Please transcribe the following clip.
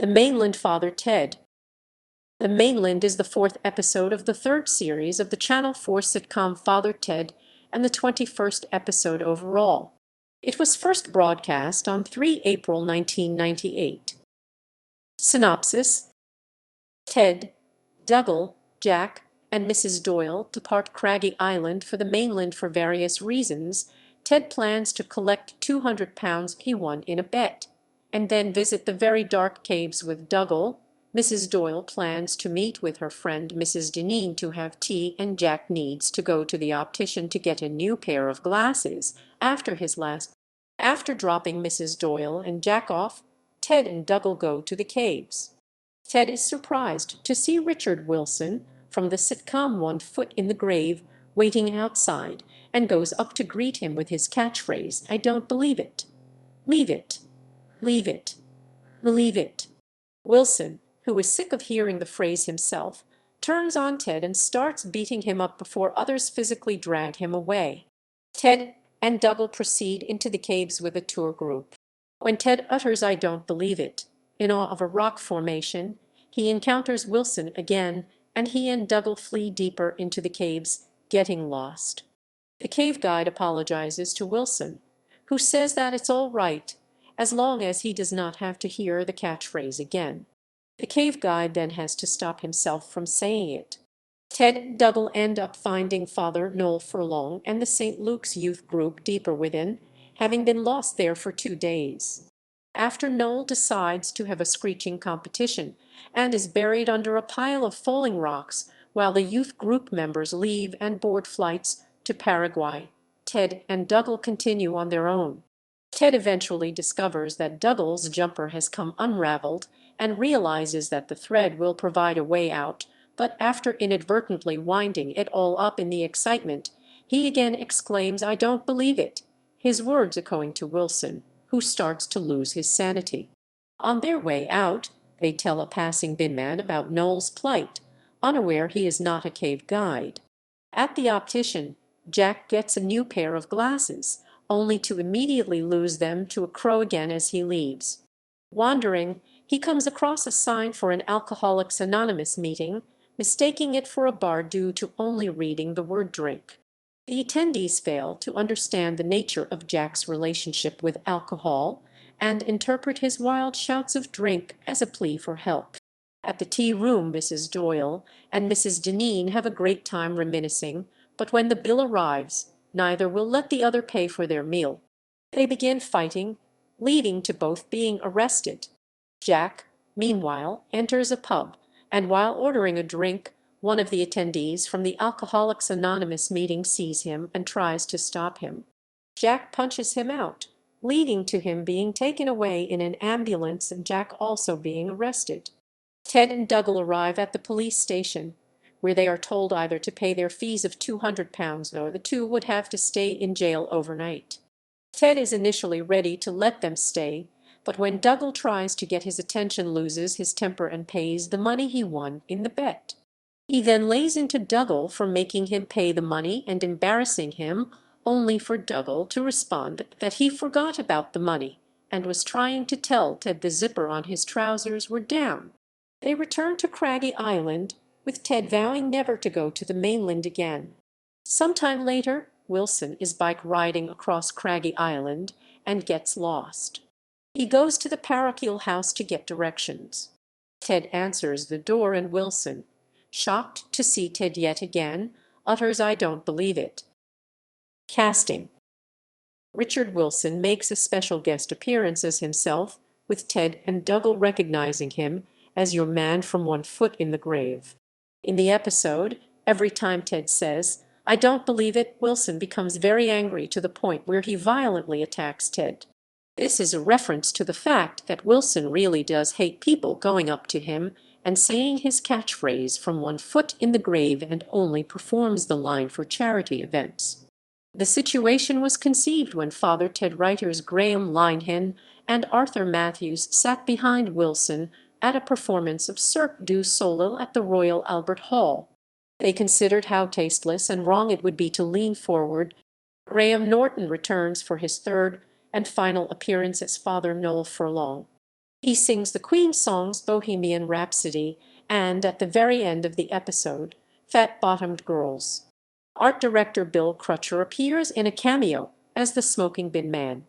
The Mainland Father Ted. The Mainland is the fourth episode of the third series of the Channel 4 sitcom Father Ted and the 21st episode overall. It was first broadcast on 3 April 1998. Synopsis: Ted, Dougal, Jack, and Mrs. Doyle depart Craggy Island for the mainland for various reasons. Ted plans to collect £200 he won in a bet, and then visit the very dark caves with Dougal. Mrs. Doyle plans to meet with her friend Mrs. Deneen to have tea, and Jack needs to go to the optician to get a new pair of glasses after his last. After dropping Mrs. Doyle and Jack off, Ted and Dougal go to the caves. Ted is surprised to see Richard Wilson from the sitcom One Foot in the Grave waiting outside, and goes up to greet him with his catchphrase, "I don't believe it. Leave it. Leave it. Believe it." Wilson, who is sick of hearing the phrase himself, turns on Ted and starts beating him up before others physically drag him away. Ted and Dougal proceed into the caves with a tour group. When Ted utters "I don't believe it" in awe of a rock formation, he encounters Wilson again, and he and Dougal flee deeper into the caves, getting lost. The cave guide apologizes to Wilson, who says that it's all right, as long as he does not have to hear the catchphrase again. The cave guide then has to stop himself from saying it. Ted and Dougal end up finding Father Noel Furlong and the St. Luke's youth group deeper within, having been lost there for 2 days. After Noel decides to have a screeching competition and is buried under a pile of falling rocks while the youth group members leave and board flights to Paraguay, Ted and Dougal continue on their own. Ted eventually discovers that Dougal's jumper has come unraveled and realizes that the thread will provide a way out, but after inadvertently winding it all up in the excitement, he again exclaims, "I don't believe it," his words echoing to Wilson, who starts to lose his sanity. On their way out, they tell a passing binman about Noel's plight, unaware he is not a cave guide. At the optician, Jack gets a new pair of glasses, only to immediately lose them to a crow again as he leaves. Wandering, he comes across a sign for an Alcoholics Anonymous meeting, mistaking it for a bar due to only reading the word drink. The attendees fail to understand the nature of Jack's relationship with alcohol and interpret his wild shouts of drink as a plea for help. At the tea room, Mrs. Doyle and Mrs. Deneen have a great time reminiscing, but when the bill arrives, neither will let the other pay for their meal. They begin fighting, leading to both being arrested. Jack, meanwhile, enters a pub, and while ordering a drink, one of the attendees from the Alcoholics Anonymous meeting sees him and tries to stop him. Jack punches him out, leading to him being taken away in an ambulance and Jack also being arrested. Ted and Dougal arrive at the police station, where they are told either to pay their fees of £200 or the two would have to stay in jail overnight. Ted is initially ready to let them stay, but when Dougal tries to get his attention, loses his temper and pays the money he won in the bet. He then lays into Dougal for making him pay the money and embarrassing him, only for Dougal to respond that he forgot about the money and was trying to tell Ted the zipper on his trousers were down. They return to Craggy Island, with Ted vowing never to go to the mainland again. Sometime later, Wilson is bike riding across Craggy Island and gets lost. He goes to the parochial house to get directions. Ted answers the door and Wilson, shocked to see Ted yet again, utters, "I don't believe it." Casting: Richard Wilson makes a special guest appearance as himself, with Ted and Dougal recognizing him as your man from One Foot in the Grave. In the episode, every time Ted says, "I don't believe it," Wilson becomes very angry to the point where he violently attacks Ted. This is a reference to the fact that Wilson really does hate people going up to him and saying his catchphrase from One Foot in the Grave, and only performs the line for charity events. The situation was conceived when Father Ted writers Graham Linehan and Arthur Matthews sat behind Wilson at a performance of Cirque du Soleil at the Royal Albert Hall. They considered how tasteless and wrong it would be to lean forward. Graham Norton returns for his third and final appearance as Father Noel Furlong. He sings the Queen songs Bohemian Rhapsody and, at the very end of the episode, Fat-Bottomed Girls. Art director Bill Crutcher appears in a cameo as the Smoking Bin Man.